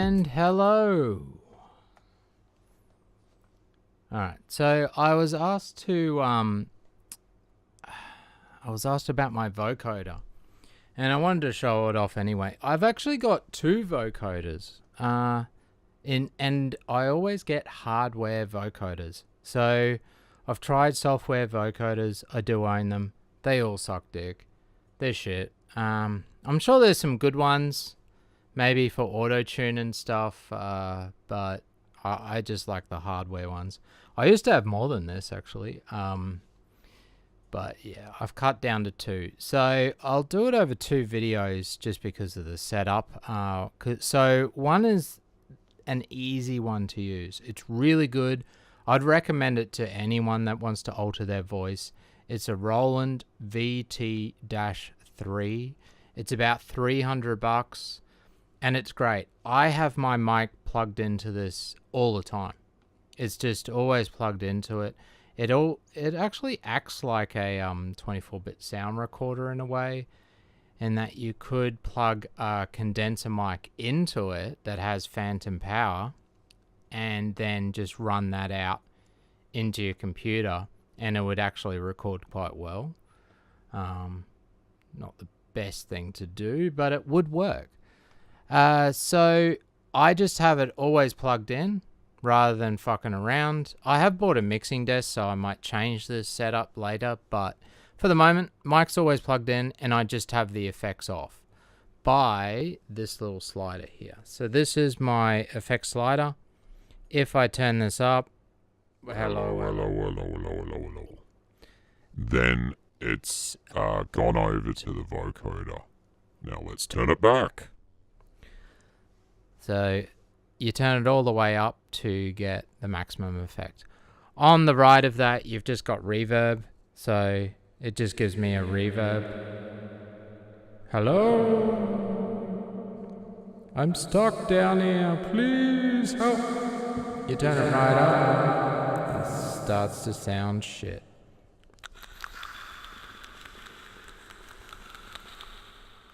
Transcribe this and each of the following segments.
And hello. Alright, so I was asked about my vocoder. And I wanted to show it off anyway. I've actually got two vocoders. And I always get hardware vocoders. So I've tried software vocoders. I do own them. They all suck dick. They're shit. I'm sure there's some good ones. Maybe for auto-tune and stuff. But I just like the hardware ones. I used to have more than this actually. But yeah, I've cut down to two. So I'll do it over two videos just because of the setup. So one is an easy one to use. It's really good. I'd recommend it to anyone that wants to alter their voice. It's a Roland VT-3. It's about $300 and it's great. I have my mic plugged into this all the time. It's just always plugged into it. It actually acts like a 24-bit sound recorder in a way, in that you could plug a condenser mic into it that has phantom power and then just run that out into your computer and it would actually record quite well. Not the best thing to do, but it would work. So I just have it always plugged in rather than fucking around. I have bought a mixing desk, so I might change this setup later, but for the moment, mic's always plugged in and I just have the effects off by this little slider here. So this is my effects slider. If I turn this up, hello. Then it's gone over to the vocoder. Now let's turn it back. So you turn it all the way up to get the maximum effect. On the right of that, you've just got reverb. So it just gives me a reverb. Hello? I'm stuck down here. Please help. You turn it right up. It starts to sound shit.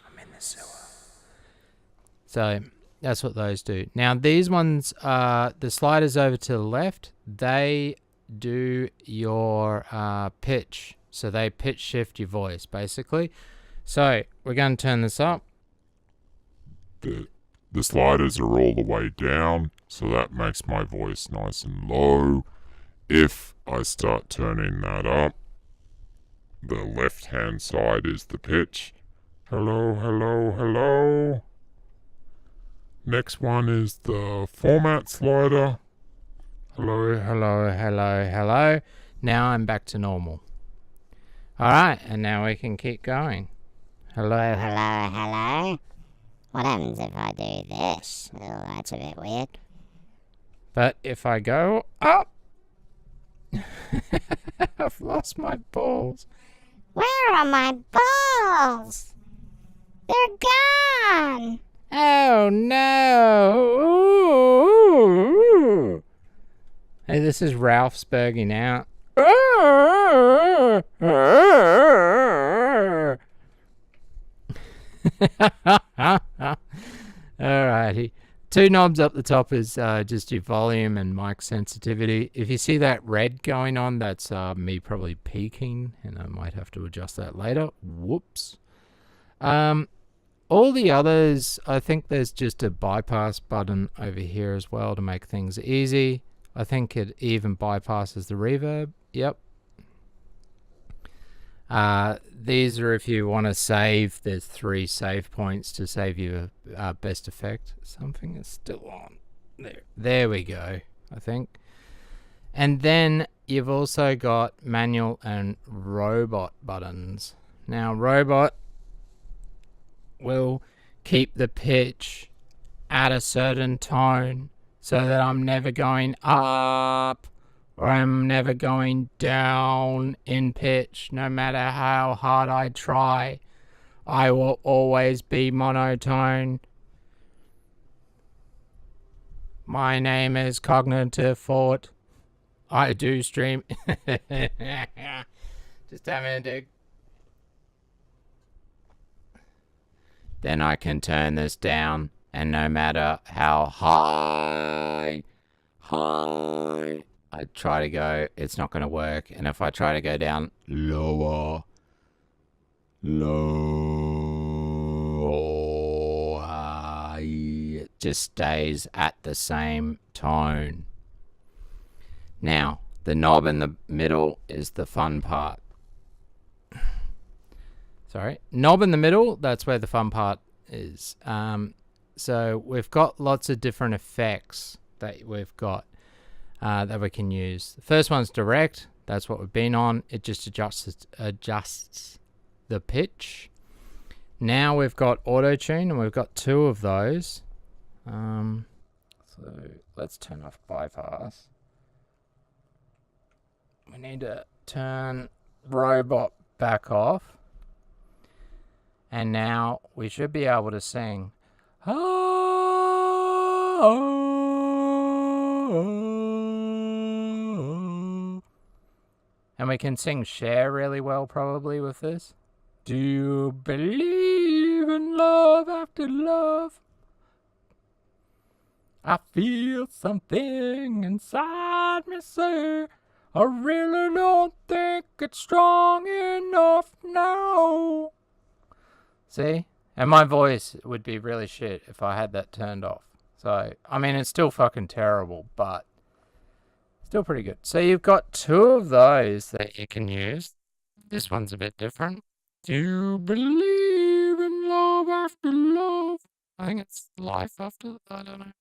I'm in the sewer. So that's what those do. Now these ones, the sliders over to the left, they do your pitch. So they pitch shift your voice, basically. So we're going to turn this up. The sliders are all the way down, so that makes my voice nice and low. If I start turning that up, the left-hand side is the pitch. Hello. Next one is the format slider. Hello. Now I'm back to normal. Alright, and now we can keep going. Hello. What happens if I do this? Oh, that's a bit weird. But if I go up, I've lost my balls. Where are my balls? They're gone. Oh no! Hey, this is Ralph Spurging out. Alrighty. Two knobs up the top is just your volume and mic sensitivity. If you see that red going on, that's me probably peaking, and I might have to adjust that later. Whoops. All the others, I think there's just a bypass button over here as well to make things easy. I think it even bypasses the reverb. Yep. These are if you want to save. There's 3 save points to save your best effect. Something is still on. There we go, I think. And then you've also got manual and robot buttons. Now, robot will keep the pitch at a certain tone so that I'm never going up or I'm never going down in pitch. No matter how hard I try, I will always be monotone. My name is Cognitive Fort. I do stream. Just having a dig. Then I can turn this down And no matter how high I try to go, it's not going to work. And if I try to go down lower, it just stays at the same tone. Now, the knob in the middle is the fun part. Sorry, knob in the middle, that's where the fun part is. So we've got lots of different effects that we've got that we can use. The first one's direct. That's what we've been on. It just adjusts the pitch. Now we've got auto tune, and we've got 2 of those. So let's turn off bypass. We need to turn robot back off. And now we should be able to sing. And we can sing Share really well probably with this. Do you believe in love after love? I feel something inside me say, I really don't think it's strong enough now. See? And my voice would be really shit if I had that turned off. So, I mean, it's still fucking terrible, but still pretty good. So you've got 2 of those that you can use. This one's a bit different. Do you believe in love after love? I think it's life after, I don't know.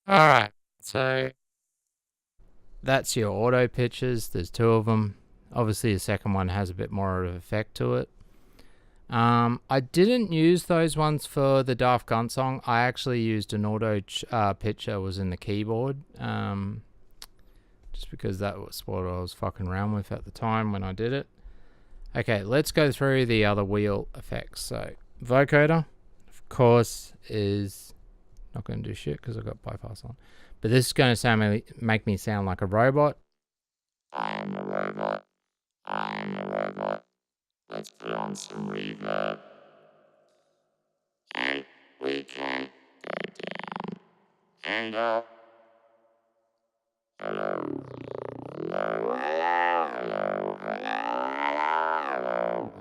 Alright, so that's your auto pitches. There's 2 of them. Obviously the second one has a bit more of an effect to it. I didn't use those ones for the Daft Gun song. I actually used an auto pitcher was in the keyboard. Just because that was what I was fucking around with at the time when I did it. Okay, let's go through the other wheel effects. So, vocoder, of course, is not going to do shit because I've got bypass on. But this is going to make me sound like a robot. I am a robot. I am a robot. Let's put on some reverb. And we can go down and up. Hello, hello, hello, hello, hello, hello,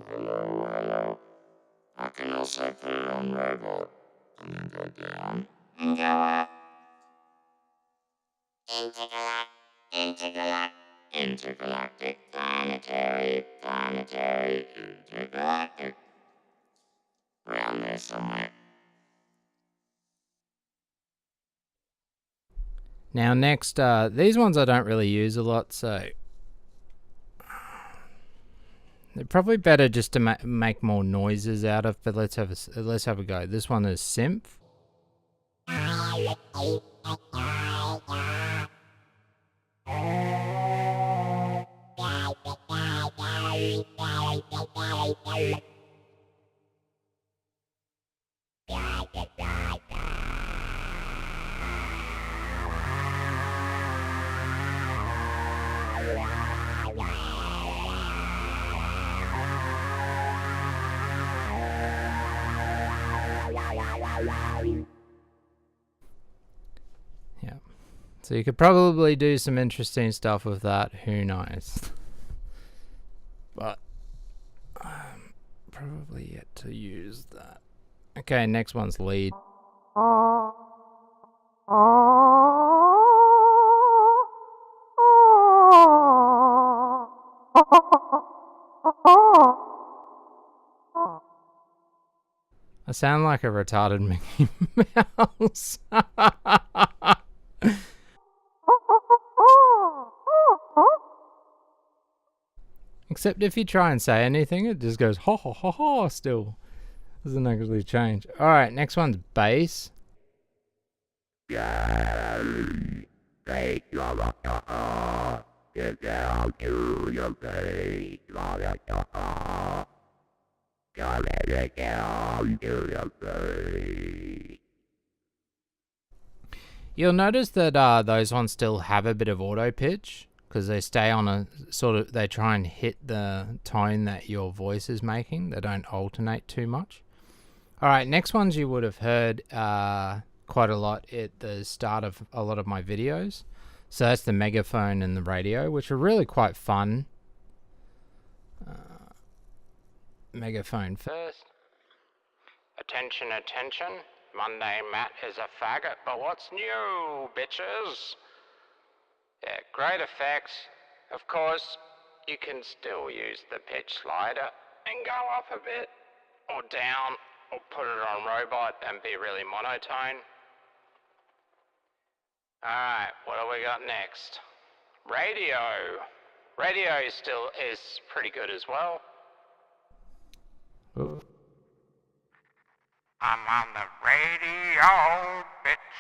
hello, hello. I can also put it on robot and then go down and go up. Intergalactic, planetary, intergalactic. Around there somewhere. Now next, these ones I don't really use a lot, so they're probably better just to make more noises out of. But let's have a go. This one is Synth. Yeah. So you could probably do some interesting stuff with that. Who knows? But probably yet to use that. Okay, next one's lead. I sound like a retarded Mickey Mouse. Except if you try and say anything, it just goes ha ha ha ha still. Doesn't actually change. Alright, next one's bass. Get down to your face, Gotta get down to your face. You'll notice that those ones still have a bit of auto pitch because they stay on a sort of, they try and hit the tone that your voice is making. They don't alternate too much. Alright, next ones you would have heard quite a lot at the start of a lot of my videos. So that's the Megaphone and the radio, which are really quite fun. Megaphone first. Attention, attention. Monday Matt is a faggot, but what's new, bitches? Yeah, great effects. Of course, you can still use the pitch slider and go up a bit, or down, or put it on robot and be really monotone. Alright, what do we got next? Radio. Radio still is pretty good as well. Ooh. I'm on the radio, bitch.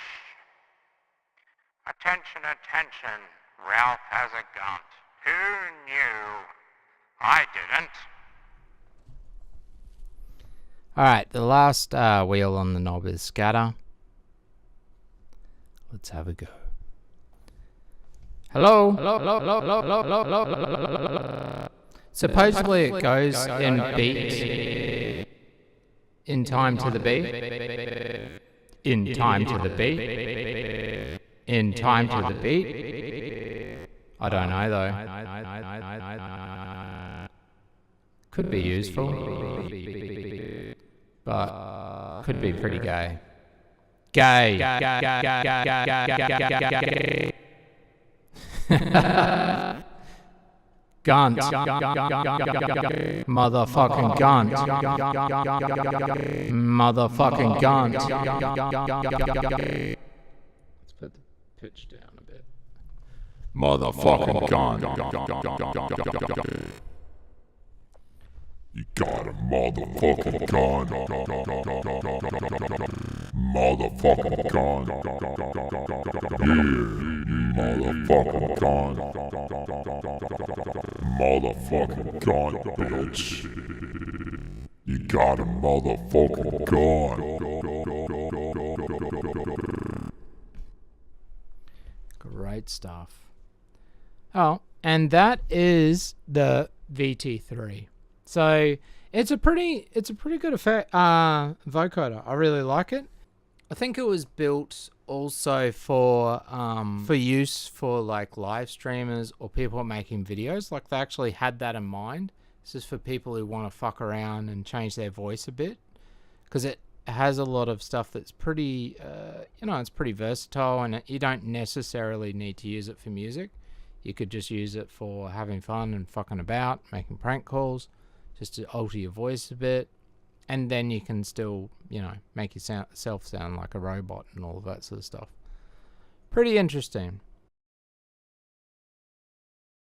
Attention, attention. Ralph has a gun. Who knew? I didn't. Alright, the last wheel on the knob is scatter. Let's have a go. Hello? Hello? Hello? Hello? Hello? Hello? Hello? Hello? Hello? Supposedly it goes in beats. In time to the beat. In time to the beat. In time to the beat. I don't know though. Could be useful. But could be pretty gay. Gay. Gunt. Motherfucking gunt. Motherfucking gunt. Let's put the pitch down a bit. Motherfucking gun. You got a motherfucking gun. Motherfucking gun. Yeah, motherfucking gun. Motherfucking gun, bitch. You got a motherfucking gun. Great stuff. Oh, and that is the VT-3. So it's a pretty good effect vocoder. I really like it. I think it was built also for use for like live streamers or people making videos. Like they actually had that in mind. This is for people who want to fuck around and change their voice a bit, because it has a lot of stuff that's pretty it's pretty versatile, and you don't necessarily need to use it for music. You could just use it for having fun and fucking about, making prank calls, just to alter your voice a bit, and then you can still, make yourself sound like a robot and all of that sort of stuff. Pretty interesting.